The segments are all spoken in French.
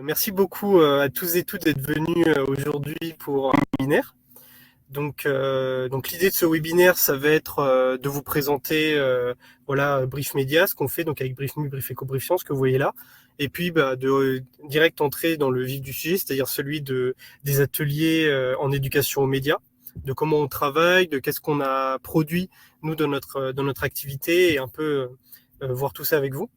Merci beaucoup à tous et toutes d'être venus aujourd'hui pour un webinaire. Donc l'idée de ce webinaire, ça va être de vous présenter Brief Media, ce qu'on fait donc avec Brief Me, Brief Eco, Brief Science que vous voyez là, et puis de direct entrer dans le vif du sujet, c'est-à-dire celui des ateliers en éducation aux médias, de comment on travaille, de qu'est-ce qu'on a produit nous dans notre activité et un peu voir tout ça avec vous.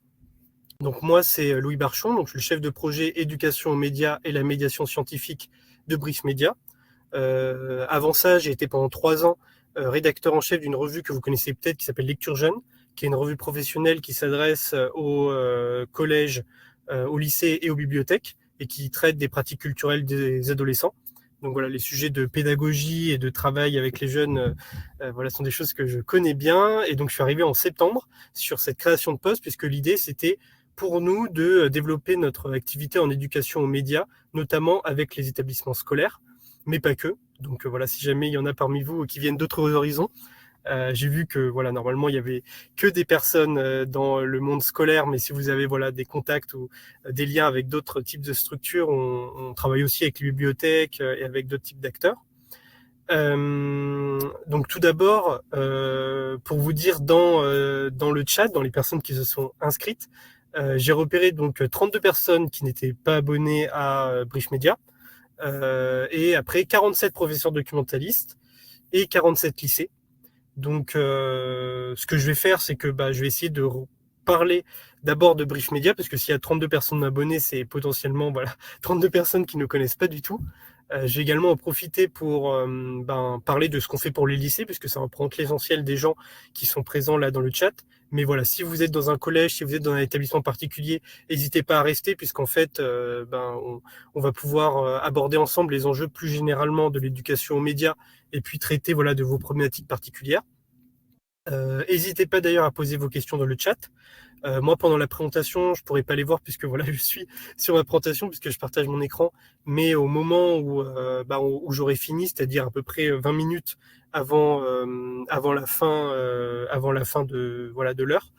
Donc moi, c'est Louis Barchon, donc je suis le chef de projet éducation aux médias et la médiation scientifique de Brief Media. Avant ça, j'ai été pendant 3 ans rédacteur en chef d'une revue que vous connaissez peut-être qui s'appelle Lecture Jeune, qui est une revue professionnelle qui s'adresse aux collèges, aux lycées et aux bibliothèques et qui traite des pratiques culturelles des adolescents. Donc voilà, les sujets de pédagogie et de travail avec les jeunes, sont des choses que je connais bien. Et donc je suis arrivé en septembre sur cette création de poste puisque l'idée c'était pour nous de développer notre activité en éducation aux médias, notamment avec les établissements scolaires, mais pas que. Donc voilà, si jamais il y en a parmi vous qui viennent d'autres horizons, j'ai vu que voilà, normalement il y avait que des personnes dans le monde scolaire, mais si vous avez voilà des contacts ou des liens avec d'autres types de structures, on travaille aussi avec les bibliothèques et avec d'autres types d'acteurs. Donc tout d'abord, pour vous dire dans le chat, dans les personnes qui se sont inscrites, j'ai repéré donc 32 personnes qui n'étaient pas abonnées à Brief Media, et après 47 professeurs documentalistes et 47 lycées. Donc ce que je vais faire, c'est que je vais essayer de parler d'abord de Brief Media, parce que s'il y a 32 personnes abonnées, c'est potentiellement 32 personnes qui ne connaissent pas du tout. Je vais également en profiter pour parler de ce qu'on fait pour les lycées, puisque ça représente l'essentiel des gens qui sont présents là dans le chat. Mais voilà, si vous êtes dans un collège, si vous êtes dans un établissement particulier, n'hésitez pas à rester, puisqu'en fait, on va pouvoir aborder ensemble les enjeux plus généralement de l'éducation aux médias, et puis traiter de vos problématiques particulières. N'hésitez pas d'ailleurs à poser vos questions dans le chat. Moi, pendant la présentation, je pourrais pas les voir puisque voilà, je suis sur ma présentation puisque je partage mon écran. Mais au moment où j'aurai fini, c'est-à-dire à peu près 20 minutes avant la fin de l'heure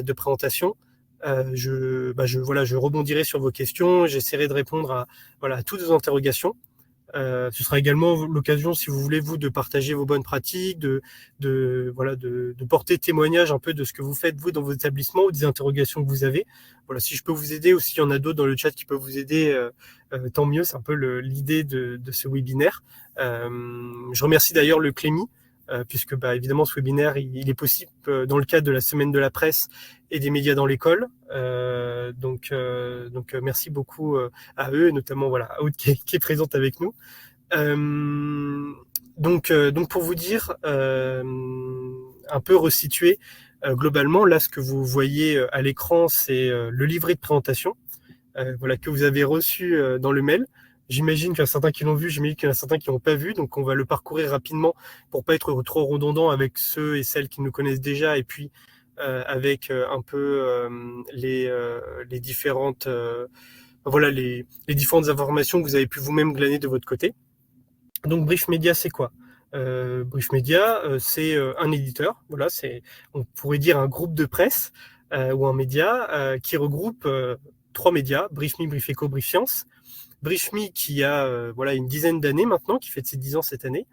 de présentation, je rebondirai sur vos questions. J'essaierai de répondre à toutes vos interrogations. Ce sera également l'occasion, si vous voulez, vous, de partager vos bonnes pratiques, de porter témoignage un peu de ce que vous faites, vous, dans vos établissements ou des interrogations que vous avez. Voilà, si je peux vous aider ou s'il y en a d'autres dans le chat qui peuvent vous aider, tant mieux. C'est un peu l'idée de ce webinaire. Je remercie d'ailleurs le Clémy, puisque évidemment ce webinaire il est possible dans le cadre de la semaine de la presse et des médias dans l'école. Donc merci beaucoup à eux, et notamment à Aude qui est présente avec nous. Donc pour vous dire, un peu resituer globalement, là ce que vous voyez à l'écran, c'est le livret de présentation que vous avez reçu dans le mail. J'imagine qu'il y en a certains qui l'ont vu, j'imagine qu'il y en a certains qui l'ont pas vu, donc on va le parcourir rapidement pour pas être trop redondant avec ceux et celles qui nous connaissent déjà, et puis avec un peu les différentes les différentes informations que vous avez pu vous-même glaner de votre côté. Donc Brief Media, c'est quoi? Brief Media, c'est un éditeur. Voilà, on pourrait dire un groupe de presse ou un média qui regroupe 3 médias: Brief Me, Brief Eco, Brief Science. Brief Me qui a une dizaine d'années maintenant, qui fête ses 10 ans cette année,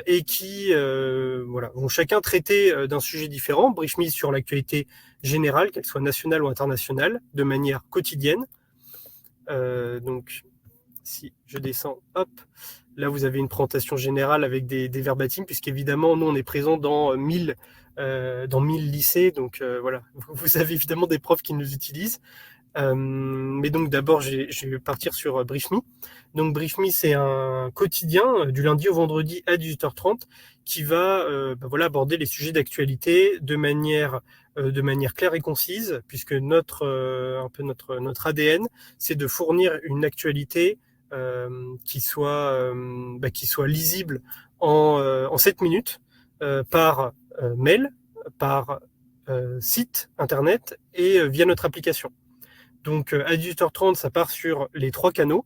et qui vont chacun traiter d'un sujet différent. Brief Me sur l'actualité générale, qu'elle soit nationale ou internationale, de manière quotidienne. Donc si je descends, hop, là vous avez une présentation générale avec des verbatim, puisqu'évidemment nous on est présent dans 1000 lycées, donc vous avez évidemment des profs qui nous utilisent. Mais donc d'abord je vais partir sur Brief Me. Donc Brief Me, c'est un quotidien du lundi au vendredi à 18h30 qui va aborder les sujets d'actualité de manière claire et concise, puisque notre ADN, c'est de fournir une actualité qui soit lisible en 7 minutes par mail, par site internet et via notre application. Donc à 18h30, ça part sur les 3 canaux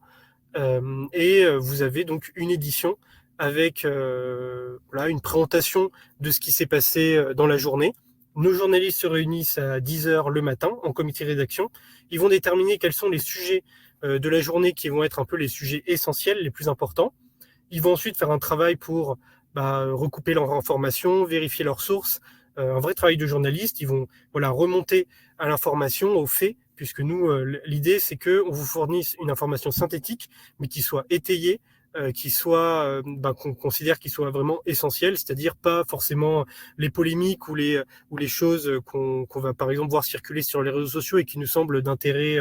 et vous avez donc une édition avec une présentation de ce qui s'est passé dans la journée. Nos journalistes se réunissent à 10h le matin en comité rédaction. Ils vont déterminer quels sont les sujets de la journée qui vont être un peu les sujets essentiels, les plus importants. Ils vont ensuite faire un travail pour recouper leur information, vérifier leurs sources, un vrai travail de journaliste. Ils vont remonter à l'information, aux faits, puisque nous, l'idée, c'est qu'on vous fournisse une information synthétique, mais qui soit étayée, qu'on considère qu'il soit vraiment essentiel, c'est-à-dire pas forcément les polémiques ou les choses qu'on va par exemple voir circuler sur les réseaux sociaux et qui nous semblent d'intérêt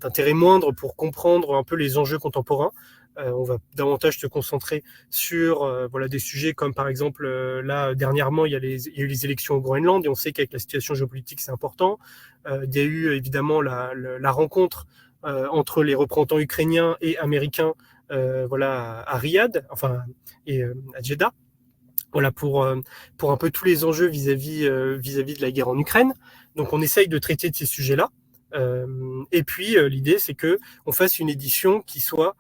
d'intérêt moindre pour comprendre un peu les enjeux contemporains. On va davantage se concentrer sur des sujets comme par exemple là dernièrement il y a eu les élections au Groenland et on sait qu'avec la situation géopolitique c'est important. Il y a eu évidemment la rencontre entre les représentants ukrainiens et américains à Riyad, et à Jeddah. Voilà pour un peu tous les enjeux vis-à-vis de la guerre en Ukraine. Donc on essaye de traiter de ces sujets-là. Et puis l'idée c'est que on fasse une édition qui soit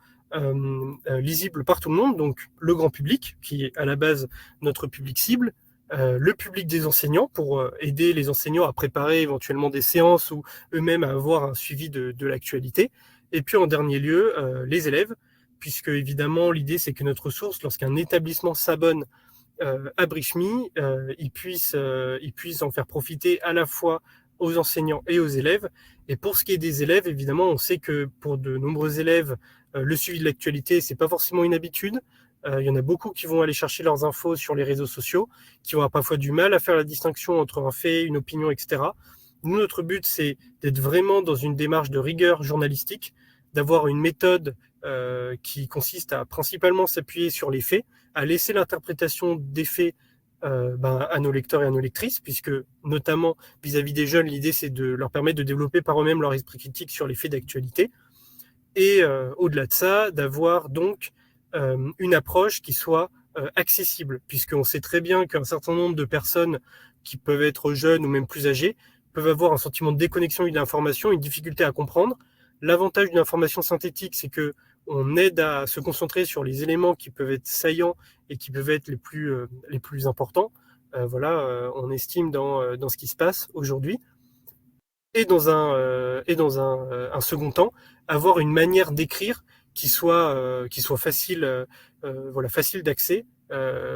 lisible par tout le monde, donc le grand public qui est à la base notre public cible, le public des enseignants pour aider les enseignants à préparer éventuellement des séances ou eux-mêmes à avoir un suivi de l'actualité, et puis en dernier lieu les élèves, puisque évidemment l'idée c'est que notre source, lorsqu'un établissement s'abonne à Brichmi, ils puissent en faire profiter à la fois aux enseignants et aux élèves. Et pour ce qui est des élèves, évidemment, on sait que pour de nombreux élèves, le suivi de l'actualité, c'est pas forcément une habitude. Il y en a beaucoup qui vont aller chercher leurs infos sur les réseaux sociaux, qui vont avoir parfois du mal à faire la distinction entre un fait, une opinion, etc. Nous, notre but, c'est d'être vraiment dans une démarche de rigueur journalistique, d'avoir une méthode qui consiste à principalement s'appuyer sur les faits, à laisser l'interprétation des faits à nos lecteurs et à nos lectrices, puisque notamment vis-à-vis des jeunes, l'idée c'est de leur permettre de développer par eux-mêmes leur esprit critique sur les faits d'actualité. Et au-delà de ça, d'avoir donc une approche qui soit accessible, puisqu'on sait très bien qu'un certain nombre de personnes qui peuvent être jeunes ou même plus âgées peuvent avoir un sentiment de déconnexion de l'information, une difficulté à comprendre. L'avantage d'une information synthétique, c'est que on aide à se concentrer sur les éléments qui peuvent être saillants et qui peuvent être les plus importants. On estime dans ce qui se passe aujourd'hui. Et dans un second temps, avoir une manière d'écrire qui soit facile, facile d'accès.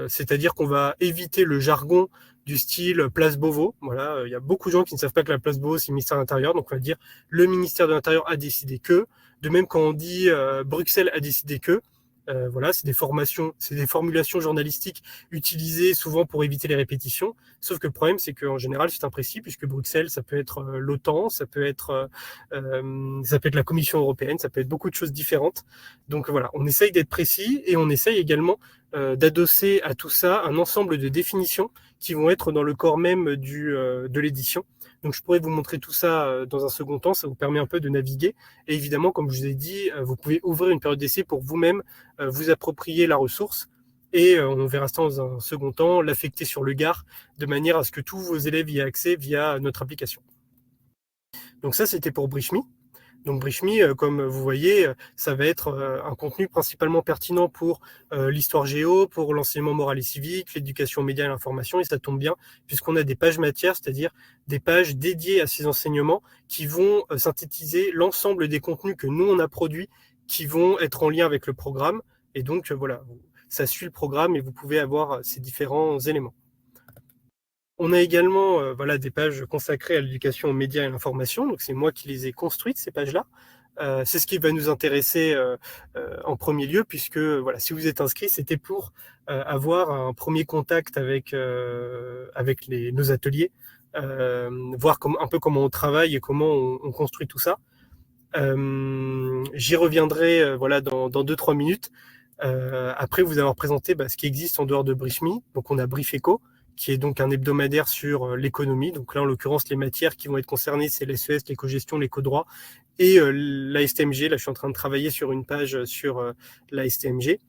C'est-à-dire qu'on va éviter le jargon du style place Beauvau. Voilà, il y a beaucoup de gens qui ne savent pas que la place Beauvau c'est le ministère de l'Intérieur, donc on va dire le ministère de l'Intérieur a décidé que. De même quand on dit Bruxelles a décidé que. C'est des formulations journalistiques utilisées souvent pour éviter les répétitions. Sauf que le problème, c'est qu'en général, c'est imprécis puisque Bruxelles, ça peut être l'OTAN, ça peut être la Commission européenne, ça peut être beaucoup de choses différentes. Donc voilà, on essaye d'être précis et on essaye également d'adosser à tout ça un ensemble de définitions qui vont être dans le corps même de l'édition. Donc je pourrais vous montrer tout ça dans un second temps, ça vous permet un peu de naviguer. Et évidemment, comme je vous ai dit, vous pouvez ouvrir une période d'essai pour vous-même vous approprier la ressource. Et on verra ça dans un second temps, l'affecter sur le Gard, de manière à ce que tous vos élèves y aient accès via notre application. Donc ça, c'était pour Brichmi. Donc Brichmi, comme vous voyez, ça va être un contenu principalement pertinent pour l'histoire géo, pour l'enseignement moral et civique, l'éducation aux médias et l'information, et ça tombe bien puisqu'on a des pages matières, c'est-à-dire des pages dédiées à ces enseignements qui vont synthétiser l'ensemble des contenus que nous on a produits, qui vont être en lien avec le programme, et donc ça suit le programme et vous pouvez avoir ces différents éléments. On a également des pages consacrées à l'éducation aux médias et à l'information. Donc c'est moi qui les ai construites, ces pages-là. C'est ce qui va nous intéresser en premier lieu, puisque si vous êtes inscrit, c'était pour avoir un premier contact avec nos ateliers, voir un peu comment on travaille et comment on construit tout ça. J'y reviendrai dans 2-3 minutes. Après vous avoir présenté ce qui existe en dehors de Brichmi. Donc on a Brief Eco, qui est donc un hebdomadaire sur l'économie. Donc là, en l'occurrence, les matières qui vont être concernées, c'est l'SES, l'éco-gestion, l'éco-droit et la STMG. Là, je suis en train de travailler sur une page sur la STMG.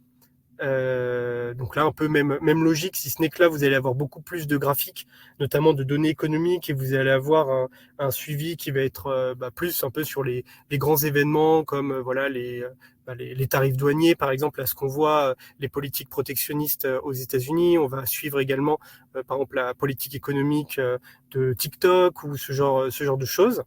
Donc là, un peu même logique, si ce n'est que là, vous allez avoir beaucoup plus de graphiques, notamment de données économiques, et vous allez avoir un suivi qui va être plus un peu sur les grands événements, comme les tarifs douaniers, par exemple, à ce qu'on voit, les politiques protectionnistes aux États-Unis. On va suivre également, par exemple, la politique économique de TikTok ou ce genre de choses.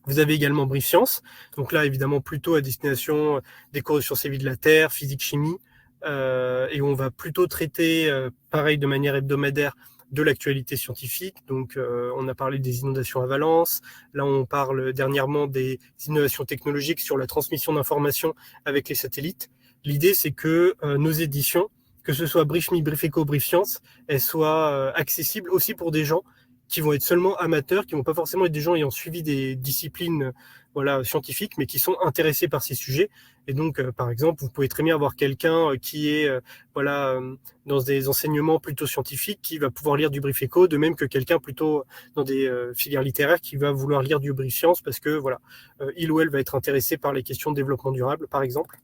Vous avez également Brief Science, donc là évidemment plutôt à destination des cours de sciences et vie de la Terre, physique, chimie, et on va plutôt traiter, pareil de manière hebdomadaire, de l'actualité scientifique. Donc on a parlé des inondations à Valence, là on parle dernièrement des innovations technologiques sur la transmission d'informations avec les satellites. L'idée c'est que nos éditions, que ce soit Brief Me, Brief Eco, Brief Science, elles soient accessibles aussi pour des gens qui vont être seulement amateurs, qui vont pas forcément être des gens ayant suivi des disciplines voilà, scientifiques, mais qui sont intéressés par ces sujets. Et donc, par exemple, vous pouvez très bien avoir quelqu'un qui est voilà, dans des enseignements plutôt scientifiques, qui va pouvoir lire du Brief Eco, de même que quelqu'un plutôt dans des filières littéraires qui va vouloir lire du Brief Science parce que voilà, il ou elle va être intéressé par les questions de développement durable, par exemple.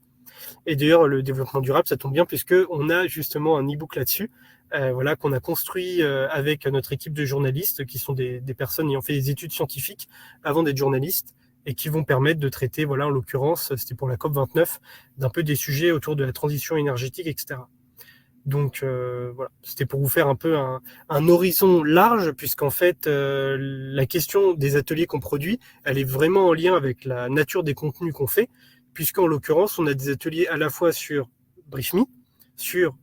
Et d'ailleurs, le développement durable, ça tombe bien puisque on a justement un e-book là-dessus, voilà, qu'on a construit avec notre équipe de journalistes, qui sont des personnes ayant fait des études scientifiques avant d'être journalistes, et qui vont permettre de traiter, voilà, en l'occurrence, c'était pour la COP29, d'un peu des sujets autour de la transition énergétique, etc. Donc voilà, c'était pour vous faire un peu un horizon large, puisqu'en fait, la question des ateliers qu'on produit, elle est vraiment en lien avec la nature des contenus qu'on fait, puisqu'en l'occurrence, on a des ateliers à la fois sur BriefMe, sur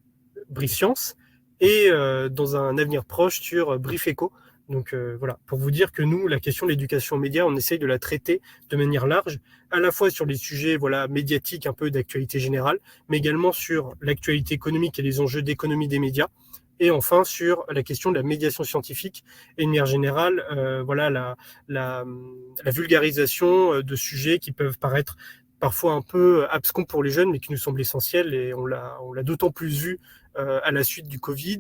Brief Science, et dans un avenir proche sur Brief Eco. Donc voilà, pour vous dire que nous, la question de l'éducation aux médias, on essaye de la traiter de manière large, à la fois sur les sujets voilà, médiatiques, un peu d'actualité générale, mais également sur l'actualité économique et les enjeux d'économie des médias, et enfin sur la question de la médiation scientifique et de manière générale, voilà, la vulgarisation de sujets qui peuvent paraître parfois un peu abscons pour les jeunes, mais qui nous semblent essentiels, et on l'a d'autant plus vu à la suite du Covid,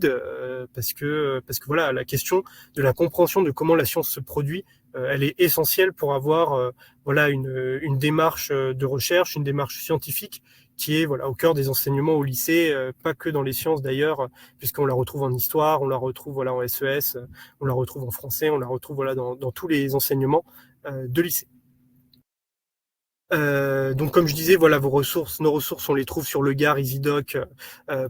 parce que voilà, la question de la compréhension de comment la science se produit, elle est essentielle pour avoir voilà une démarche de recherche, une démarche scientifique qui est voilà au cœur des enseignements au lycée, pas que dans les sciences d'ailleurs, puisqu'on la retrouve en histoire, on la retrouve voilà en SES, on la retrouve en français, on la retrouve voilà dans tous les enseignements de lycée. Donc comme je disais, voilà vos ressources, nos ressources, on les trouve sur le Gard, EasyDoc,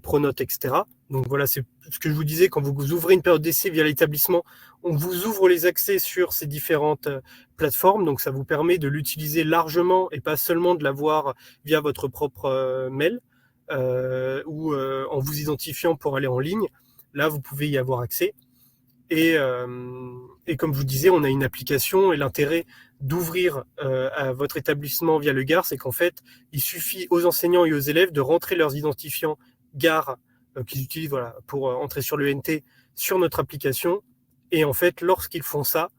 Pronote, etc. Donc voilà, c'est ce que je vous disais, quand vous ouvrez une période d'essai via l'établissement, on vous ouvre les accès sur ces différentes plateformes, donc ça vous permet de l'utiliser largement et pas seulement de l'avoir via votre propre mail ou en vous identifiant pour aller en ligne. Là, vous pouvez y avoir accès. Et comme je vous disais, on a une application, et l'intérêt d'ouvrir à votre établissement via le Gard, c'est qu'en fait, il suffit aux enseignants et aux élèves de rentrer leurs identifiants Gard qu'ils utilisent voilà, pour entrer sur l'ENT sur notre application. Et en fait, lorsqu'ils font ça,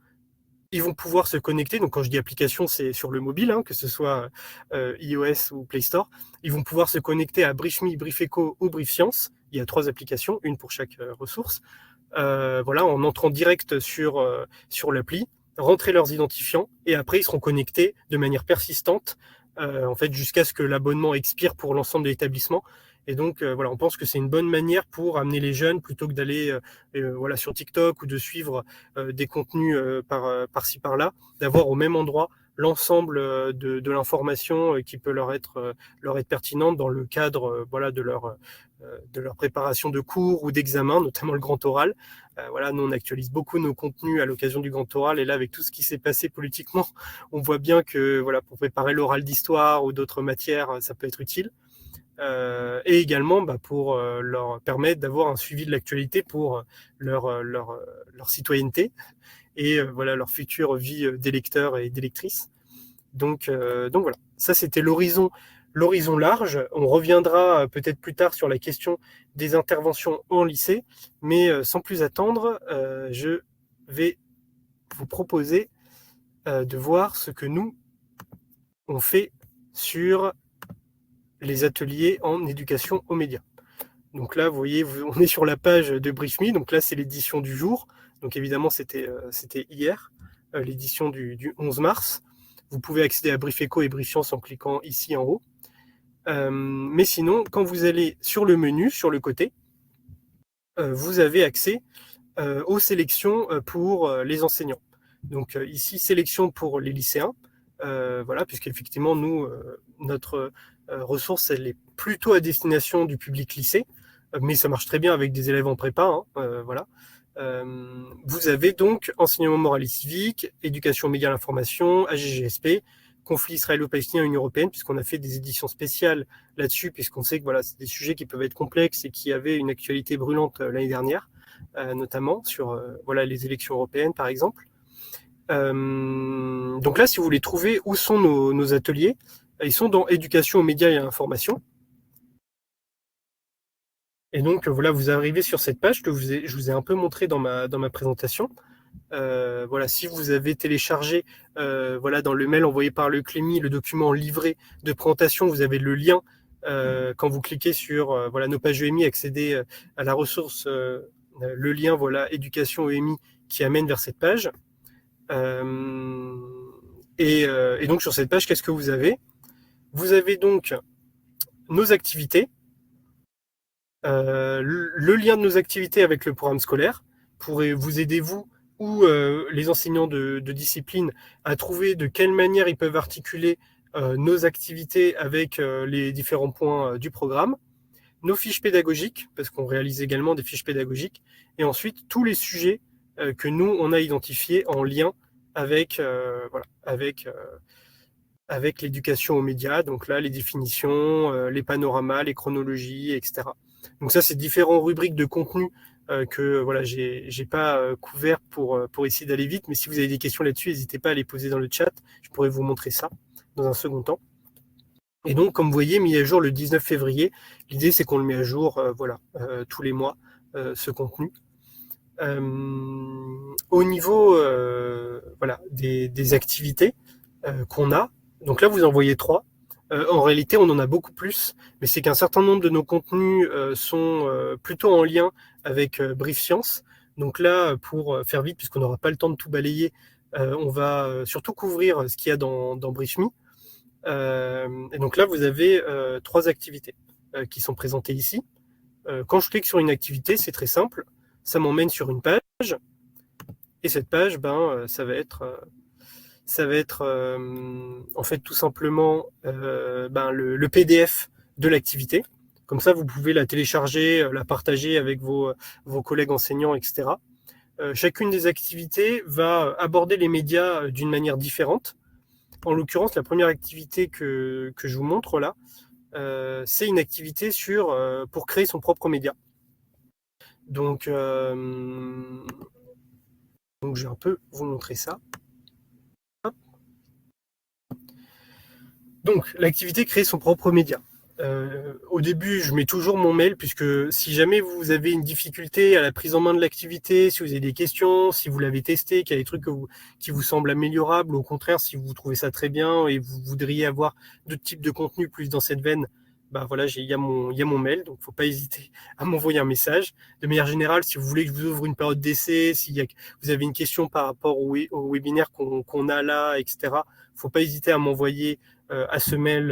ils vont pouvoir se connecter. Donc quand je dis application, c'est sur le mobile, hein, que ce soit iOS ou Play Store. Ils vont pouvoir se connecter à BriefMe, Brief Eco ou Brief Science. Il y a 3 applications, une pour chaque ressource. Voilà, en entrant direct sur l'appli, rentrer leurs identifiants, et après ils seront connectés de manière persistante, en fait jusqu'à ce que l'abonnement expire pour l'ensemble de l'établissement. Et donc voilà, on pense que c'est une bonne manière pour amener les jeunes, plutôt que d'aller voilà sur TikTok ou de suivre des contenus par-ci par-là, d'avoir au même endroit l'ensemble de l'information qui peut leur être pertinente dans le cadre voilà de leur préparation de cours ou d'examen, notamment le grand oral. Voilà, nous on actualise beaucoup nos contenus à l'occasion du grand oral, et là avec tout ce qui s'est passé politiquement, on voit bien que voilà, pour préparer l'oral d'histoire ou d'autres matières, ça peut être utile. Et également pour leur permettre d'avoir un suivi de l'actualité pour leur citoyenneté et voilà leur future vie d'électeurs et d'électrices. Donc voilà, ça c'était l'horizon large. On reviendra peut-être plus tard sur la question des interventions en lycée, mais sans plus attendre, je vais vous proposer de voir ce que nous on fait sur les ateliers en éducation aux médias. Donc là, vous voyez, on est sur la page de BriefMe. Donc là, c'est l'édition du jour. Donc évidemment, c'était hier, l'édition du 11 mars. Vous pouvez accéder à Brief Eco et Brief Science en cliquant ici en haut. Mais sinon, quand vous allez sur le menu, sur le côté, vous avez accès aux sélections pour les enseignants. Donc ici, sélection pour les lycéens. Voilà, puisqu'effectivement, nous, notre ressource, elle est plutôt à destination du public lycée, mais ça marche très bien avec des élèves en prépa, hein, voilà. Vous avez donc enseignement moral et civique, éducation aux médias à l'information, AGGSP, conflit israélo-palestinien et Union européenne, puisqu'on a fait des éditions spéciales là-dessus, puisqu'on sait que voilà, c'est des sujets qui peuvent être complexes et qui avaient une actualité brûlante l'année dernière, notamment sur voilà, les élections européennes, par exemple. Donc là, si vous voulez trouver où sont nos ateliers, ils sont dans éducation aux médias et à l'information. Et donc voilà, vous arrivez sur cette page que je vous ai un peu montré dans ma présentation. Voilà, si vous avez téléchargé voilà, dans le mail envoyé par le Clémy le document livré de présentation, vous avez le lien quand vous cliquez sur voilà, nos pages EMI, accéder à la ressource, le lien voilà, éducation EMI qui amène vers cette page. Et donc sur cette page, qu'est-ce que vous avez? Vous avez donc nos activités, le lien de nos activités avec le programme scolaire pour vous aider, vous ou les enseignants de discipline, à trouver de quelle manière ils peuvent articuler nos activités avec les différents points du programme, nos fiches pédagogiques, parce qu'on réalise également des fiches pédagogiques, et ensuite tous les sujets que nous, on a identifiés en lien avec, voilà, avec l'éducation aux médias, donc là, les définitions, les panoramas, les chronologies, etc. Donc ça, c'est différentes rubriques de contenu que voilà, j'ai pas couvert pour essayer d'aller vite, mais si vous avez des questions là-dessus, n'hésitez pas à les poser dans le chat, je pourrais vous montrer ça dans un second temps. Et donc, comme vous voyez, mis à jour le 19 février, l'idée c'est qu'on le met à jour voilà, tous les mois, ce contenu. Au niveau voilà, des activités qu'on a, donc là vous en voyez 3. En réalité, on en a beaucoup plus, mais c'est qu'un certain nombre de nos contenus sont plutôt en lien avec Brief Science. Donc là, pour faire vite, puisqu'on n'aura pas le temps de tout balayer, on va surtout couvrir ce qu'il y a dans BriefMe. Et donc là, vous avez 3 activités qui sont présentées ici. Quand je clique sur une activité, c'est très simple. Ça m'emmène sur une page. Et cette page, ça va être en fait tout simplement le PDF de l'activité. Comme ça, vous pouvez la télécharger, la partager avec vos collègues enseignants, etc. Chacune des activités va aborder les médias d'une manière différente. En l'occurrence, la première activité que je vous montre là, c'est une activité pour créer son propre média. Donc je vais un peu vous montrer ça. Donc, l'activité créer son propre média. Au début, je mets toujours mon mail, puisque si jamais vous avez une difficulté à la prise en main de l'activité, si vous avez des questions, si vous l'avez testé, qu'il y a des trucs qui vous semblent améliorables, ou au contraire, si vous trouvez ça très bien et vous voudriez avoir d'autres types de contenu plus dans cette veine, voilà, il y a mon mail, donc faut pas hésiter à m'envoyer un message. De manière générale, si vous voulez que je vous ouvre une période d'essai, vous avez une question par rapport au webinaire qu'on a là, etc., faut pas hésiter à m'envoyer à ce mail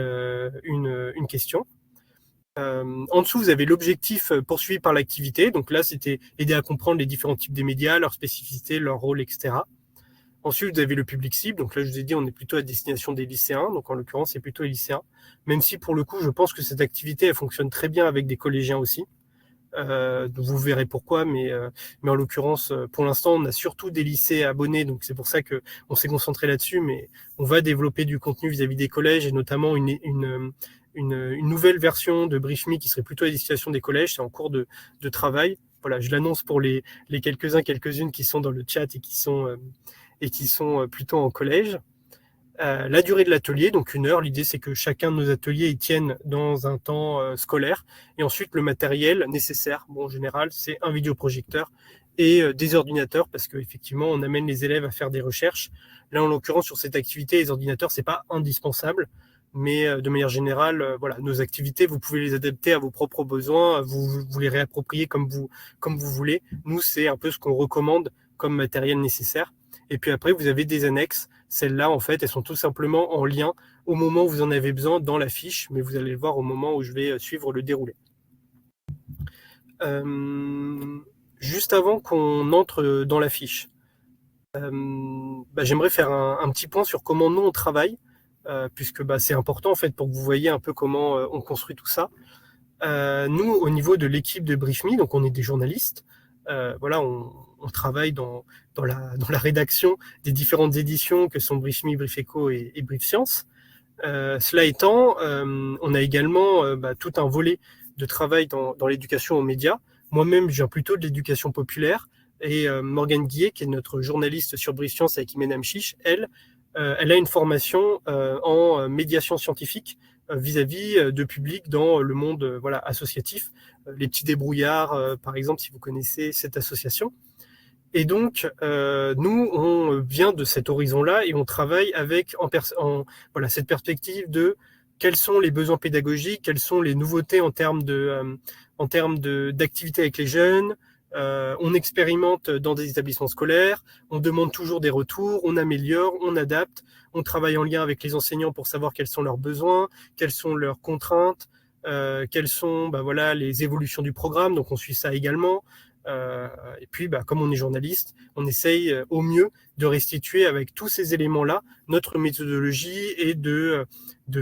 une question. En dessous, vous avez l'objectif poursuivi par l'activité. Donc là, c'était aider à comprendre les différents types des médias, leurs spécificités, leur rôle, etc. Ensuite, vous avez le public cible. Donc là, je vous ai dit, on est plutôt à destination des lycéens. Donc en l'occurrence, c'est plutôt les lycéens. Même si pour le coup, je pense que cette activité, elle fonctionne très bien avec des collégiens aussi. Vous verrez pourquoi, mais en l'occurrence, pour l'instant, on a surtout des lycées abonnés, donc c'est pour ça que on s'est concentré là-dessus. Mais on va développer du contenu vis-à-vis des collèges, et notamment une nouvelle version de BriefMe qui serait plutôt à destination des collèges. C'est en cours de travail. Voilà, je l'annonce pour les quelques-unes qui sont dans le chat et qui sont plutôt en collège. La durée de l'atelier, donc 1 heure. L'idée, c'est que chacun de nos ateliers y tienne dans un temps scolaire. Et ensuite, le matériel nécessaire, en général, c'est un vidéoprojecteur et des ordinateurs, parce qu'effectivement, on amène les élèves à faire des recherches. Là, en l'occurrence, sur cette activité, les ordinateurs, c'est pas indispensable. Mais de manière générale, voilà, nos activités, vous pouvez les adapter à vos propres besoins, vous les réapproprier comme vous voulez. Nous, c'est un peu ce qu'on recommande comme matériel nécessaire. Et puis après, vous avez des annexes. Celles-là, en fait, elles sont tout simplement en lien au moment où vous en avez besoin dans la fiche, mais vous allez le voir au moment où je vais suivre le déroulé. Juste avant qu'on entre dans la fiche, j'aimerais faire un petit point sur comment nous on travaille, puisque c'est important en fait pour que vous voyez un peu comment on construit tout ça. Nous, au niveau de l'équipe de BriefMe, donc on est des journalistes, Voilà, on travaille dans la rédaction des différentes éditions que sont Brief Me, Brief Echo et Brief Science. Cela étant, on a également tout un volet de travail dans l'éducation aux médias. Moi-même, je viens plutôt de l'éducation populaire. Et Morgane Guillet, qui est notre journaliste sur Brief Science avec Imen Amchish, elle a une formation en médiation scientifique vis-à-vis de public dans le monde voilà, associatif. Les Petits Débrouillards, par exemple, si vous connaissez cette association. Et donc, nous, on vient de cet horizon-là et on travaille avec voilà, cette perspective de quels sont les besoins pédagogiques, quelles sont les nouveautés en termes d'activité avec les jeunes. On expérimente dans des établissements scolaires, on demande toujours des retours, on améliore, on adapte, on travaille en lien avec les enseignants pour savoir quels sont leurs besoins, quelles sont leurs contraintes, quelles sont voilà, les évolutions du programme, donc on suit ça également. Et puis, comme on est journaliste, on essaye au mieux de restituer avec tous ces éléments-là notre méthodologie et de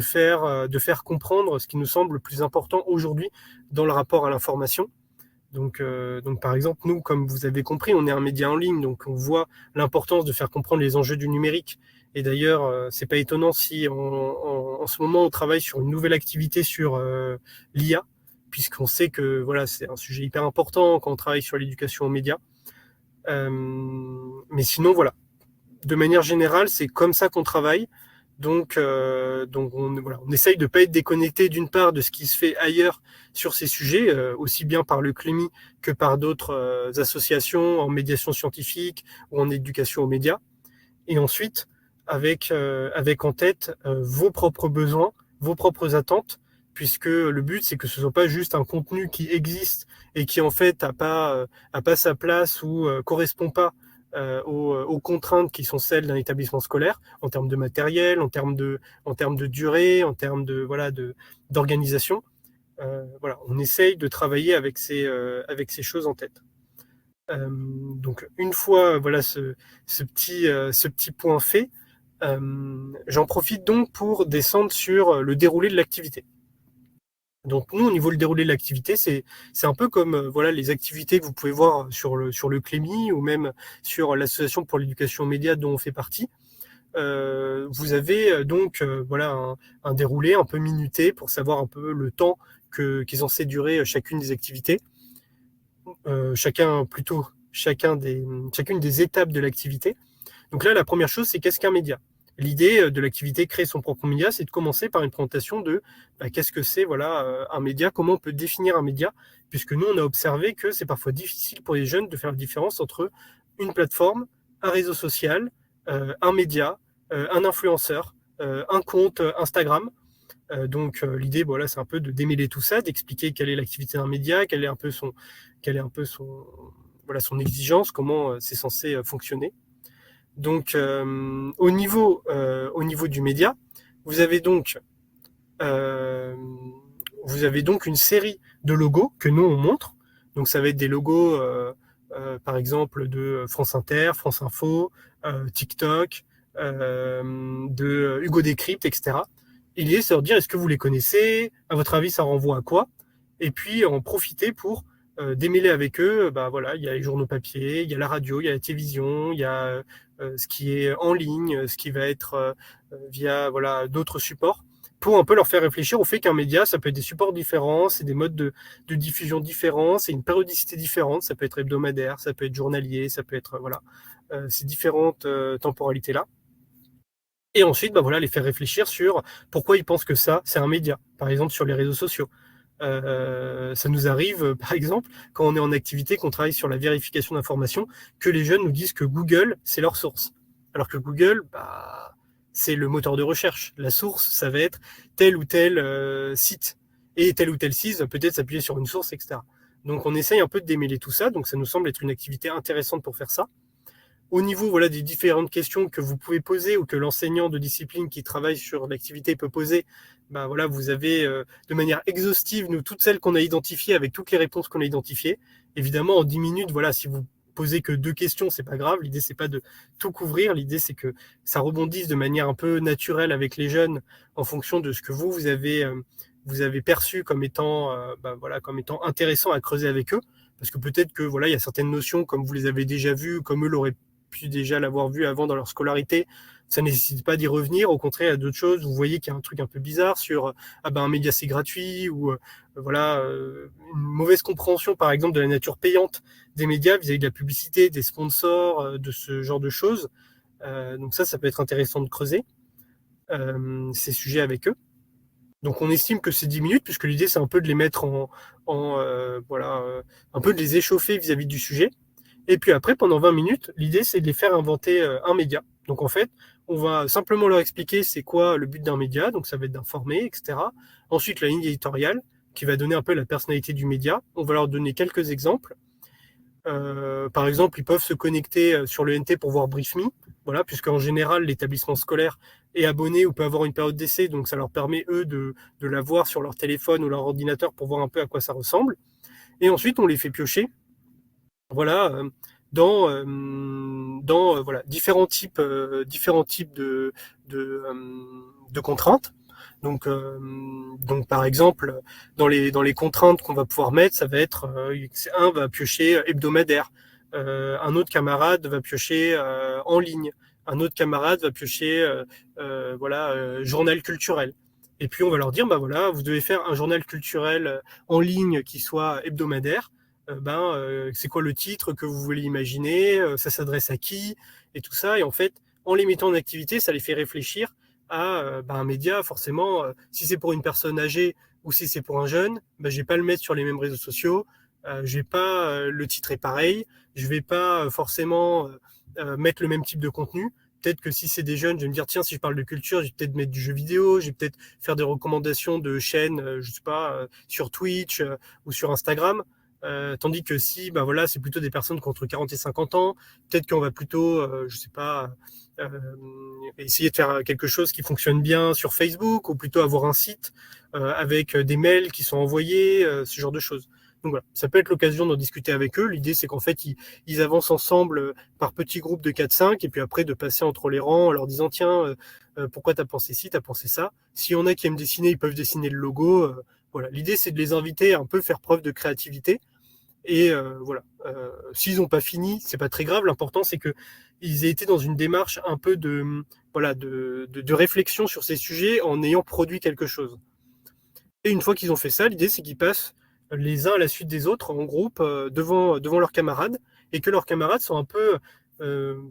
faire comprendre ce qui nous semble le plus important aujourd'hui dans le rapport à l'information. Donc, par exemple, nous, comme vous avez compris, on est un média en ligne, donc on voit l'importance de faire comprendre les enjeux du numérique. Et d'ailleurs, c'est pas étonnant si en ce moment on travaille sur une nouvelle activité sur l'IA, puisqu'on sait que voilà, c'est un sujet hyper important quand on travaille sur l'éducation aux médias. Mais sinon, voilà, de manière générale, c'est comme ça qu'on travaille. Donc on essaye de ne pas être déconnecté d'une part de ce qui se fait ailleurs sur ces sujets, aussi bien par le CLEMI que par d'autres associations en médiation scientifique ou en éducation aux médias. Et ensuite, avec en tête vos propres besoins, vos propres attentes, puisque le but, c'est que ce ne soit pas juste un contenu qui existe et qui en fait n'a pas sa place ou correspond pas aux contraintes qui sont celles d'un établissement scolaire en termes de matériel, en termes de durée, en termes d'organisation. Voilà, on essaye de travailler avec ces choses en tête. Donc une fois voilà ce petit point fait, j'en profite donc pour descendre sur le déroulé de l'activité. Donc nous, au niveau du déroulé de l'activité, c'est un peu comme voilà les activités que vous pouvez voir sur le CLEMI ou même sur l'association pour l'éducation aux médias dont on fait partie. Vous avez donc voilà un déroulé un peu minuté pour savoir un peu le temps qui est censé durer chacune des activités. Chacune des étapes de l'activité. Donc là, la première chose, c'est qu'est-ce qu'un média? L'idée de l'activité créer son propre média, c'est de commencer par une présentation de qu'est-ce que c'est voilà, un média, comment on peut définir un média, puisque nous, on a observé que c'est parfois difficile pour les jeunes de faire la différence entre une plateforme, un réseau social, un média, un influenceur, un compte Instagram. Donc l'idée, voilà, c'est un peu de démêler tout ça, d'expliquer quelle est l'activité d'un média, quelle est un peu son exigence, comment c'est censé fonctionner. Donc au niveau du média, vous avez donc une série de logos que nous on montre. Donc ça va être des logos par exemple de France Inter, France Info, TikTok, de Hugo Décrypte, etc. Et l'idée, c'est de dire, est-ce que vous les connaissez? À votre avis, ça renvoie à quoi? Et puis, en profiter pour démêler avec eux, voilà, il y a les journaux papier, il y a la radio, il y a la télévision, il y a ce qui est en ligne, ce qui va être via voilà, d'autres supports, pour un peu leur faire réfléchir au fait qu'un média, ça peut être des supports différents, c'est des modes de diffusion différents, c'est une périodicité différente, ça peut être hebdomadaire, ça peut être journalier, ça peut être, voilà, ces différentes temporalités-là. Et ensuite, voilà, les faire réfléchir sur pourquoi ils pensent que ça, c'est un média. Par exemple, sur les réseaux sociaux. Ça nous arrive, par exemple, quand on est en activité, qu'on travaille sur la vérification d'informations, que les jeunes nous disent que Google, c'est leur source. Alors que Google, c'est le moteur de recherche. La source, ça va être tel ou tel site. Et tel ou tel site va peut-être s'appuyer sur une source, etc. Donc on essaye un peu de démêler tout ça. Donc ça nous semble être une activité intéressante pour faire ça. Au niveau voilà, des différentes questions que vous pouvez poser ou que l'enseignant de discipline qui travaille sur l'activité peut poser, voilà, vous avez de manière exhaustive nous toutes celles qu'on a identifiées avec toutes les réponses qu'on a identifiées. Évidemment, en 10 minutes, voilà, si vous posez que 2 questions, c'est pas grave. L'idée, c'est pas de tout couvrir. L'idée, c'est que ça rebondisse de manière un peu naturelle avec les jeunes en fonction de ce que vous avez perçu comme étant, voilà, comme étant intéressant à creuser avec eux. parce que peut-être que voilà, il y a certaines notions, comme vous les avez déjà vues, comme eux l'auraient pu déjà l'avoir vu avant dans leur scolarité, ça nécessite pas d'y revenir. Au contraire, il y a d'autres choses. Vous voyez qu'il y a un truc un peu bizarre sur un média c'est gratuit, ou une mauvaise compréhension par exemple de la nature payante des médias vis-à-vis de la publicité, des sponsors, de ce genre de choses. Donc ça peut être intéressant de creuser ces sujets avec eux. Donc on estime que c'est 10 minutes, puisque l'idée c'est un peu de les mettre un peu de les échauffer vis-à-vis du sujet. Et puis après, pendant 20 minutes, l'idée c'est de les faire inventer un média. Donc en fait, on va simplement leur expliquer c'est quoi le but d'un média, donc ça va être d'informer, etc. Ensuite, la ligne éditoriale, qui va donner un peu la personnalité du média. On va leur donner quelques exemples. Par exemple, ils peuvent se connecter sur le NT pour voir BriefMe, voilà, puisqu'en général, l'établissement scolaire est abonné ou peut avoir une période d'essai, donc ça leur permet, eux, de la voir sur leur téléphone ou leur ordinateur pour voir un peu à quoi ça ressemble. Et ensuite, on les fait piocher, voilà, dans différents types de contraintes. Donc par exemple, dans les contraintes qu'on va pouvoir mettre, ça va être un va piocher hebdomadaire, un autre camarade va piocher en ligne, un autre camarade va piocher journal culturel. Et puis on va leur dire voilà, vous devez faire un journal culturel en ligne qui soit hebdomadaire. C'est quoi le titre que vous voulez imaginer, ça s'adresse à qui, et tout ça. Et en fait, en les mettant en activité, ça les fait réfléchir à un média. Forcément, si c'est pour une personne âgée ou si c'est pour un jeune, je vais pas le mettre sur les mêmes réseaux sociaux, je vais pas le titre est pareil, je vais pas forcément mettre le même type de contenu. Peut-être que si c'est des jeunes, je vais me dire tiens, si je parle de culture, je vais peut-être mettre du jeu vidéo, je vais peut-être faire des recommandations de chaînes, je sais pas, sur Twitch ou sur Instagram. Tandis que si c'est plutôt des personnes qui ont entre 40 et 50 ans, peut-être qu'on va plutôt essayer de faire quelque chose qui fonctionne bien sur Facebook, ou plutôt avoir un site avec des mails qui sont envoyés, ce genre de choses. Donc voilà, ça peut être l'occasion d'en discuter avec eux. L'idée c'est qu'en fait ils avancent ensemble par petits groupes de 4-5, et puis après de passer entre les rangs en leur disant tiens, pourquoi t'as pensé ci, t'as pensé ça. S'il y en a qui aiment dessiner, ils peuvent dessiner le logo. Voilà, l'idée c'est de les inviter à un peu faire preuve de créativité. Et s'ils n'ont pas fini, c'est pas très grave. L'important, c'est qu'ils aient été dans une démarche un peu de réflexion sur ces sujets en ayant produit quelque chose. Et une fois qu'ils ont fait ça, l'idée, c'est qu'ils passent les uns à la suite des autres en groupe devant leurs camarades, et que leurs camarades sont un peu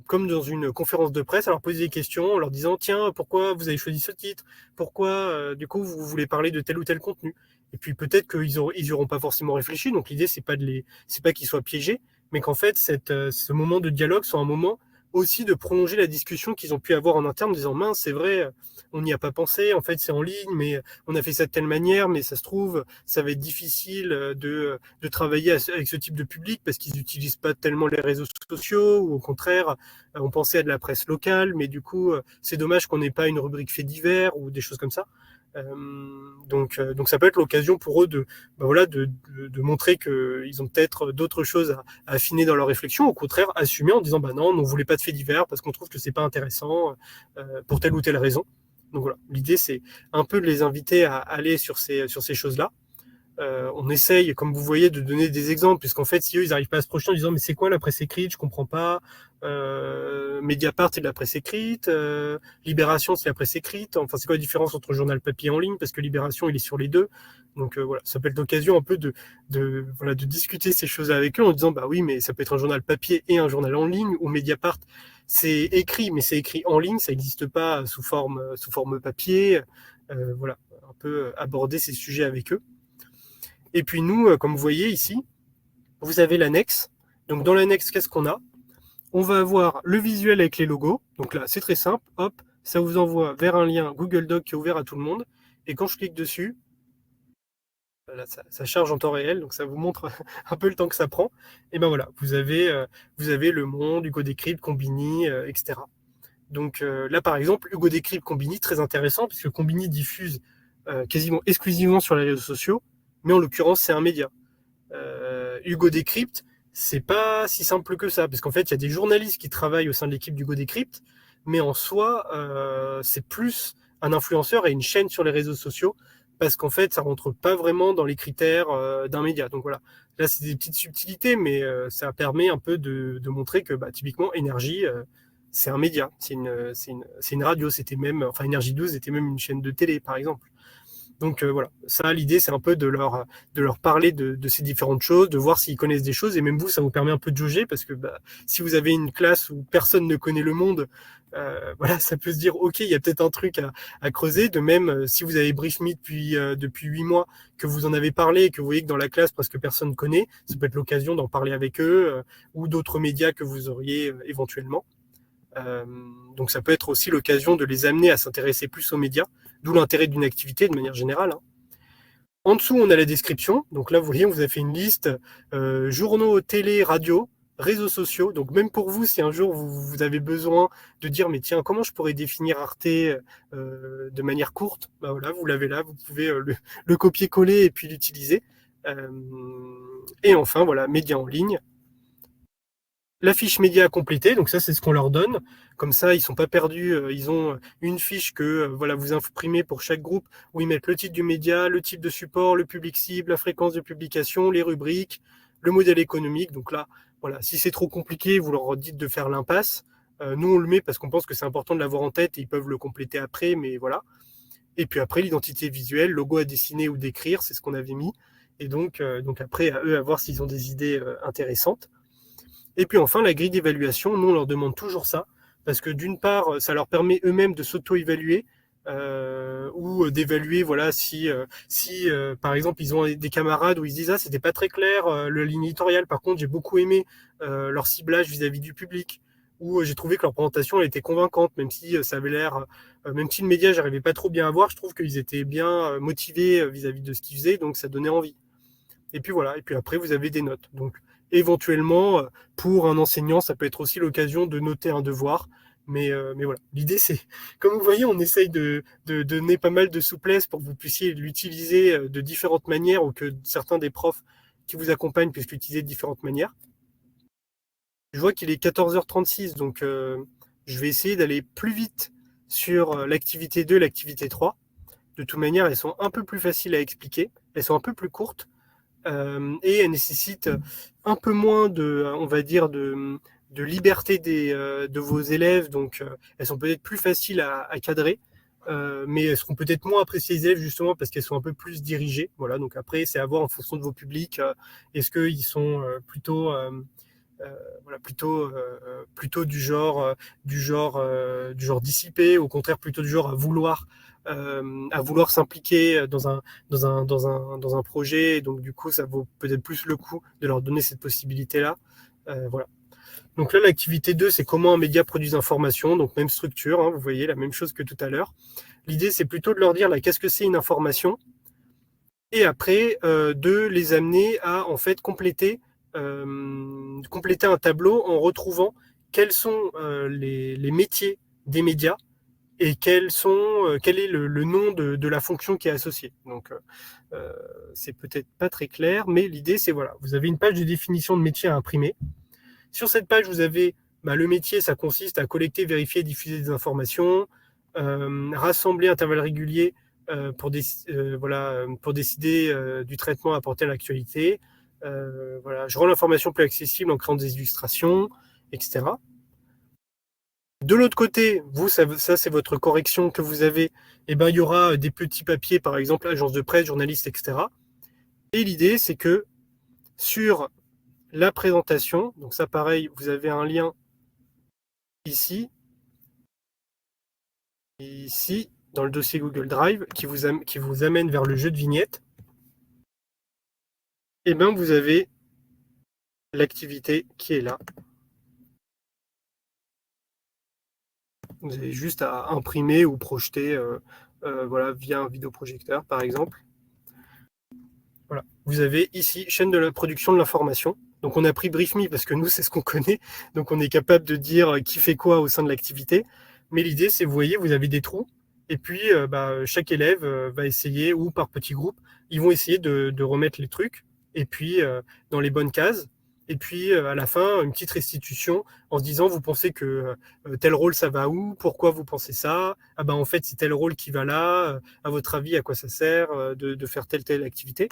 comme dans une conférence de presse, à leur poser des questions en leur disant tiens, pourquoi vous avez choisi ce titre, pourquoi du coup vous voulez parler de tel ou tel contenu. Et puis peut-être qu'ils n'auront pas forcément réfléchi. Donc l'idée c'est pas qu'ils soient piégés, mais qu'en fait ce moment de dialogue soit un moment aussi de prolonger la discussion qu'ils ont pu avoir en interne, en disant mince, c'est vrai, on n'y a pas pensé, en fait c'est en ligne, mais on a fait ça de telle manière, mais ça se trouve ça va être difficile de travailler avec ce type de public parce qu'ils n'utilisent pas tellement les réseaux sociaux, ou au contraire on pensait à de la presse locale, mais du coup c'est dommage qu'on n'ait pas une rubrique faits divers ou des choses comme ça. Donc ça peut être l'occasion pour eux de montrer qu'ils ont peut-être d'autres choses à affiner dans leur réflexion, au contraire assumer en disant non, on voulait pas de faits divers parce qu'on trouve que c'est pas intéressant pour telle ou telle raison. Donc voilà, l'idée c'est un peu de les inviter à aller sur ces choses-là. On essaye, comme vous voyez, de donner des exemples, puisqu'en fait, si eux, ils n'arrivent pas à se projeter en disant mais c'est quoi la presse écrite, je comprends pas. Mediapart, c'est de la presse écrite. Libération, c'est la presse écrite. Enfin, c'est quoi la différence entre journal papier et en ligne, parce que Libération, il est sur les deux. Donc voilà, ça peut être l'occasion un peu de discuter ces choses avec eux en disant oui, mais ça peut être un journal papier et un journal en ligne, ou Mediapart, c'est écrit, mais c'est écrit en ligne, ça n'existe pas sous forme papier. Voilà, un peu aborder ces sujets avec eux. Et puis nous, comme vous voyez ici, vous avez l'annexe. Donc dans l'annexe, qu'est-ce qu'on a? On va avoir le visuel avec les logos. Donc là, c'est très simple. Hop, ça vous envoie vers un lien Google Doc qui est ouvert à tout le monde. Et quand je clique dessus, là, ça charge en temps réel, donc ça vous montre un peu le temps que ça prend. Et ben voilà, vous avez Le Monde, Hugo Décrypte, Combini, etc. Donc là, par exemple, Hugo Décrypte, Combini, très intéressant, puisque Combini diffuse quasiment exclusivement sur les réseaux sociaux, mais en l'occurrence, c'est un média. Hugo Décrypte, c'est pas si simple que ça, parce qu'en fait, il y a des journalistes qui travaillent au sein de l'équipe d'Hugo Décrypte, mais en soi, c'est plus un influenceur et une chaîne sur les réseaux sociaux, parce qu'en fait, ça rentre pas vraiment dans les critères d'un média. Donc voilà, là, c'est des petites subtilités, mais ça permet un peu de montrer que typiquement, Énergie, c'est un média, c'est une radio, c'était même, enfin Énergie 12 était même une chaîne de télé, par exemple. Donc voilà, ça, l'idée, c'est un peu de leur parler de ces différentes choses, de voir s'ils connaissent des choses, et même vous, ça vous permet un peu de jauger, parce que si vous avez une classe où personne ne connaît le monde, voilà, ça peut se dire, ok, il y a peut-être un truc à creuser. De même, si vous avez Brief Me depuis 8 mois, que vous en avez parlé, et que vous voyez que dans la classe, presque personne ne connaît, ça peut être l'occasion d'en parler avec eux, ou d'autres médias que vous auriez éventuellement. Donc ça peut être aussi l'occasion de les amener à s'intéresser plus aux médias, d'où l'intérêt d'une activité de manière générale. En dessous, on a la description. Donc là, vous voyez, on vous a fait une liste journaux, télé, radio, réseaux sociaux. Donc même pour vous, si un jour vous avez besoin de dire, mais tiens, comment je pourrais définir Arte de manière courte, voilà, vous l'avez là, vous pouvez le copier-coller et puis l'utiliser. Et enfin, voilà, médias en ligne. La fiche média à compléter, donc ça c'est ce qu'on leur donne. Comme ça, ils sont pas perdus. Ils ont une fiche que voilà vous imprimez pour chaque groupe où ils mettent le titre du média, le type de support, le public cible, la fréquence de publication, les rubriques, le modèle économique. Donc là, voilà, si c'est trop compliqué, vous leur dites de faire l'impasse. Nous on le met parce qu'on pense que c'est important de l'avoir en tête et ils peuvent le compléter après, mais voilà. Et puis après l'identité visuelle, logo à dessiner ou d'écrire, c'est ce qu'on avait mis. Et donc après à eux à voir s'ils ont des idées intéressantes. Et puis enfin, la grille d'évaluation, nous on leur demande toujours ça, parce que d'une part, ça leur permet eux-mêmes de s'auto-évaluer, ou d'évaluer, voilà, si par exemple ils ont des camarades où ils se disent c'était pas très clair le ligne éditoriale, par contre j'ai beaucoup aimé leur ciblage vis-à-vis du public, ou j'ai trouvé que leur présentation elle était convaincante, même si ça avait l'air, même si le média j'arrivais pas trop bien à voir, je trouve qu'ils étaient bien motivés vis-à-vis de ce qu'ils faisaient, donc ça donnait envie. Et puis voilà, et puis après vous avez des notes. Donc éventuellement, pour un enseignant, ça peut être aussi l'occasion de noter un devoir. Mais voilà, l'idée c'est, comme vous voyez, on essaye de donner pas mal de souplesse pour que vous puissiez l'utiliser de différentes manières, ou que certains des profs qui vous accompagnent puissent l'utiliser de différentes manières. Je vois qu'il est 14h36, donc je vais essayer d'aller plus vite sur l'activité 2 et l'activité 3. De toute manière, elles sont un peu plus faciles à expliquer, elles sont un peu plus courtes. Et elles nécessitent un peu moins on va dire, de liberté de vos élèves, donc elles sont peut-être plus faciles à cadrer, mais elles seront peut-être moins appréciées des élèves justement parce qu'elles sont un peu plus dirigées. Voilà, donc après c'est à voir en fonction de vos publics. Est-ce qu'ils sont plutôt voilà, plutôt du genre dissipé, au contraire plutôt du genre à vouloir s'impliquer dans un projet, et donc du coup ça vaut peut-être plus le coup de leur donner cette possibilité-là. Voilà. Donc là, l'activité 2, c'est comment un média produit des informations, donc même structure, vous voyez, la même chose que tout à l'heure. L'idée, c'est plutôt de leur dire qu'est-ce que c'est une information, et après de les amener à en fait compléter un tableau en retrouvant quels sont les métiers des médias, et quel est le nom de la fonction qui est associée. Donc c'est peut-être pas très clair, mais l'idée c'est, voilà, vous avez une page de définition de métier à imprimer. Sur cette page, vous avez le métier, ça consiste à collecter, vérifier, diffuser des informations, rassembler à intervalles réguliers pour décider du traitement à apporter à l'actualité. Voilà, je rends l'information plus accessible en créant des illustrations, etc. De l'autre côté, vous, ça c'est votre correction que vous avez. Il y aura des petits papiers, par exemple, agence de presse, journaliste, etc. Et l'idée, c'est que sur la présentation, donc ça pareil, vous avez un lien ici, dans le dossier Google Drive, qui vous amène vers le jeu de vignettes. Et vous avez l'activité qui est là. Vous avez juste à imprimer ou projeter voilà, via un vidéoprojecteur, par exemple. Voilà. Vous avez ici chaîne de la production de l'information. Donc on a pris Brief Me parce que nous, c'est ce qu'on connaît. Donc on est capable de dire qui fait quoi au sein de l'activité. Mais l'idée, c'est, vous voyez, vous avez des trous. Et puis, chaque élève va essayer, ou par petits groupes, ils vont essayer de remettre les trucs. Et puis, dans les bonnes cases. et puis à la fin, une petite restitution en se disant, vous pensez que tel rôle, ça va où? Pourquoi vous pensez ça? Ah ben en fait, c'est tel rôle qui va là. À votre avis, à quoi ça sert de faire telle activité?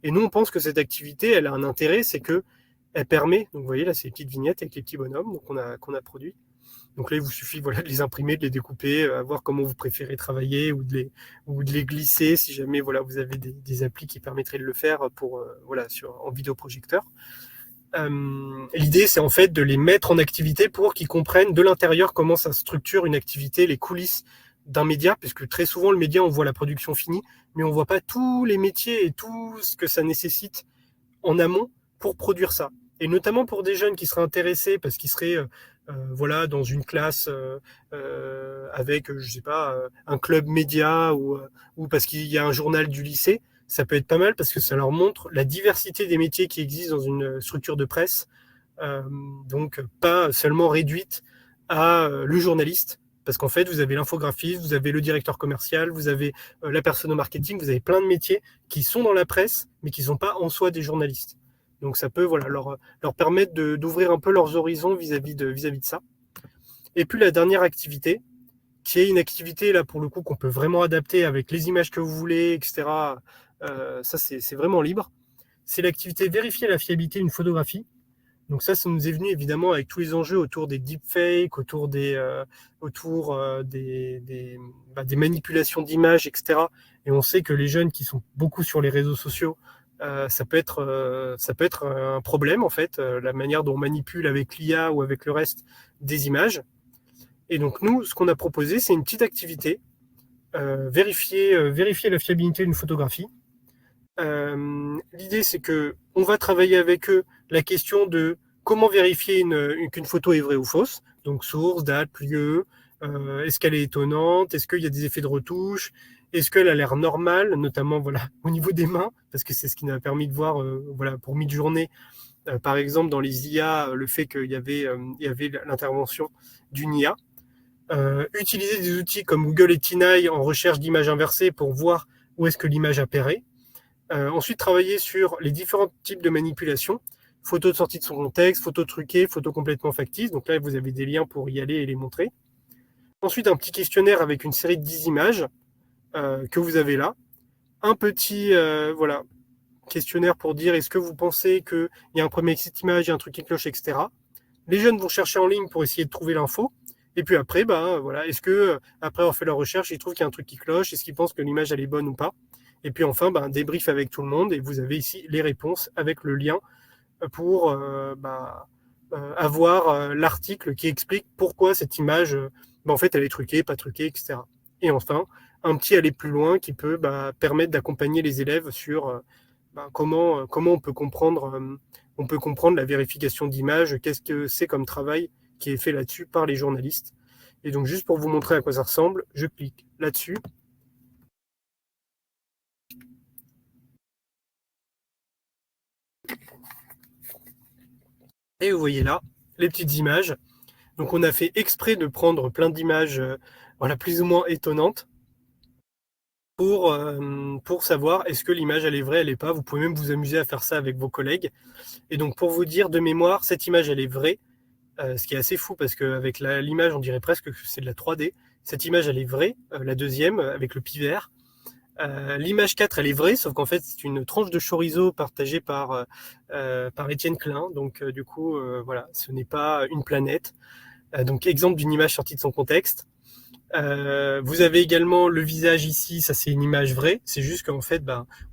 Et nous, on pense que cette activité, elle a un intérêt, c'est que elle permet, donc vous voyez là, ces petites vignettes avec les petits bonhommes donc qu'on a produit. Donc là, il vous suffit voilà, de les imprimer, de les découper, voir comment vous préférez travailler ou de les glisser si jamais voilà, vous avez des applis qui permettraient de le faire pour, voilà, en vidéoprojecteur. L'idée, c'est en fait de les mettre en activité pour qu'ils comprennent de l'intérieur comment ça structure une activité, les coulisses d'un média, puisque très souvent, le média, on voit la production finie, mais on voit pas tous les métiers et tout ce que ça nécessite en amont pour produire ça. Et notamment pour des jeunes qui seraient intéressés parce qu'ils seraient voilà, dans une classe avec, je sais pas, un club média ou parce qu'il y a un journal du lycée, ça peut être pas mal parce que ça leur montre la diversité des métiers qui existent dans une structure de presse, donc pas seulement réduite à le journaliste, parce qu'en fait, vous avez l'infographiste, vous avez le directeur commercial, vous avez la personne au marketing, vous avez plein de métiers qui sont dans la presse, mais qui ne sont pas en soi des journalistes. Donc ça peut voilà, leur permettre d'ouvrir un peu leurs horizons vis-à-vis de ça. Et puis la dernière activité, qui est une activité là pour le coup qu'on peut vraiment adapter avec les images que vous voulez, etc. Ça c'est vraiment libre. C'est l'activité vérifier la fiabilité d'une photographie. Donc ça nous est venu évidemment avec tous les enjeux autour des deepfakes, autour des manipulations d'images, etc. Et on sait que les jeunes qui sont beaucoup sur les réseaux sociaux, ça peut être un problème en fait, la manière dont on manipule avec l'IA ou avec le reste des images. Et donc nous, ce qu'on a proposé, c'est une petite activité, vérifier la fiabilité d'une photographie. L'idée, c'est que on va travailler avec eux la question de comment vérifier qu'une photo est vraie ou fausse. Donc source, date, lieu, est-ce qu'elle est étonnante, est-ce qu'il y a des effets de retouche, est-ce qu'elle a l'air normale, notamment voilà au niveau des mains, parce que c'est ce qui nous a permis de voir voilà pour mi-journée, par exemple dans les IA, le fait qu'il y avait l'intervention d'une IA. Utiliser des outils comme Google et TinEye en recherche d'images inversées pour voir où est-ce que l'image apparaît. Ensuite, travailler sur les différents types de manipulations. Photos de sortie de son contexte, photos truquées, photos complètement factices. Donc là, vous avez des liens pour y aller et les montrer. Ensuite, un petit questionnaire avec une série de 10 images que vous avez là. Un petit voilà, questionnaire pour dire est-ce que vous pensez qu'il y a un problème avec cette image, il y a un truc qui cloche, etc. Les jeunes vont chercher en ligne pour essayer de trouver l'info. Et puis après, voilà, est-ce que après avoir fait leur recherche, ils trouvent qu'il y a un truc qui cloche, est-ce qu'ils pensent que l'image elle est bonne ou pas? Et puis enfin, un débrief avec tout le monde et vous avez ici les réponses avec le lien pour avoir l'article qui explique pourquoi cette image, en fait, elle est truquée, pas truquée, etc. Et enfin, un petit aller plus loin qui peut permettre d'accompagner les élèves sur comment on peut comprendre la vérification d'image, qu'est-ce que c'est comme travail qui est fait là-dessus par les journalistes. Et donc, juste pour vous montrer à quoi ça ressemble, je clique là-dessus. Et vous voyez là, les petites images. Donc, on a fait exprès de prendre plein d'images voilà, plus ou moins étonnantes pour savoir est-ce que l'image elle est vraie, elle est pas. Vous pouvez même vous amuser à faire ça avec vos collègues. Et donc, pour vous dire de mémoire, cette image elle est vraie. Ce qui est assez fou parce qu'avec l'image, on dirait presque que c'est de la 3D. Cette image, elle est vraie, la deuxième, avec le pivert. L'image 4, elle est vraie, sauf qu'en fait, c'est une tranche de chorizo partagée par Étienne Klein. Donc, du coup, voilà, ce n'est pas une planète. Donc, exemple d'une image sortie de son contexte. Vous avez également le visage ici, ça c'est une image vraie. C'est juste qu'en fait,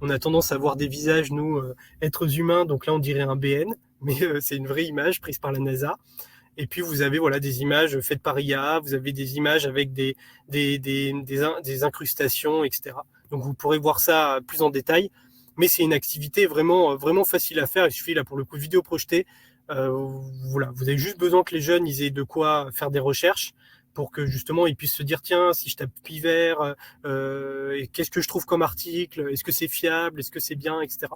on a tendance à voir des visages, nous, êtres humains. Donc là, on dirait un BN, mais c'est une vraie image prise par la NASA. Et puis vous avez voilà des images faites par IA, vous avez des images avec des incrustations, etc. Donc vous pourrez voir ça plus en détail. Mais c'est une activité vraiment facile à faire. Il suffit là pour le coup de vidéo projetée. Voilà, vous avez juste besoin que les jeunes ils aient de quoi faire des recherches pour que justement ils puissent se dire tiens si je tape pivert, qu'est-ce que je trouve comme article, est-ce que c'est fiable, est-ce que c'est bien, etc.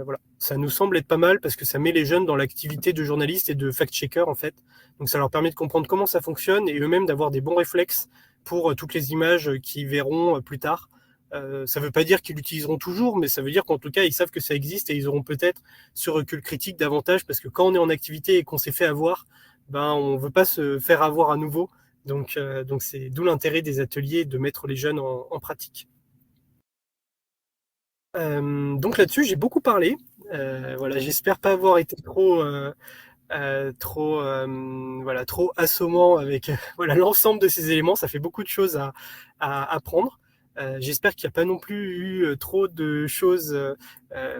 Voilà, ça nous semble être pas mal parce que ça met les jeunes dans l'activité de journaliste et de fact-checker en fait. Donc ça leur permet de comprendre comment ça fonctionne et eux-mêmes d'avoir des bons réflexes pour toutes les images qu'ils verront plus tard Ça ne veut pas dire qu'ils l'utiliseront toujours, mais ça veut dire qu'en tout cas, ils savent que ça existe et ils auront peut-être ce recul critique davantage parce que quand on est en activité et qu'on s'est fait avoir, ben, on ne veut pas se faire avoir à nouveau. Donc c'est d'où l'intérêt des ateliers de mettre les jeunes en pratique. Donc là-dessus, j'ai beaucoup parlé. Voilà, j'espère pas avoir été trop assommant avec voilà l'ensemble de ces éléments. Ça fait beaucoup de choses à apprendre. J'espère qu'il n'y a pas non plus eu trop de choses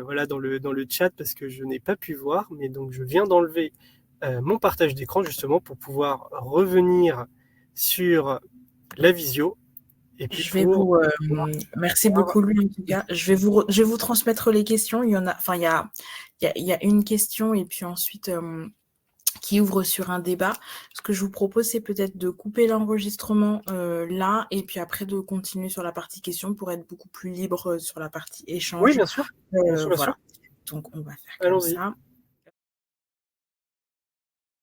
voilà dans le chat parce que je n'ai pas pu voir. Mais donc je viens d'enlever mon partage d'écran justement pour pouvoir revenir sur la visio. Et puis Je vais vous merci beaucoup Louis en tout cas. Je vais vous transmettre les questions. Il y en a, enfin il y a une question et puis ensuite qui ouvre sur un débat. Ce que je vous propose, c'est peut-être de couper l'enregistrement là et puis après de continuer sur la partie questions pour être beaucoup plus libre sur la partie échange. Oui, bien sûr. Bien sûr, bien voilà. sûr. Donc on va faire comme Allons-y. ça.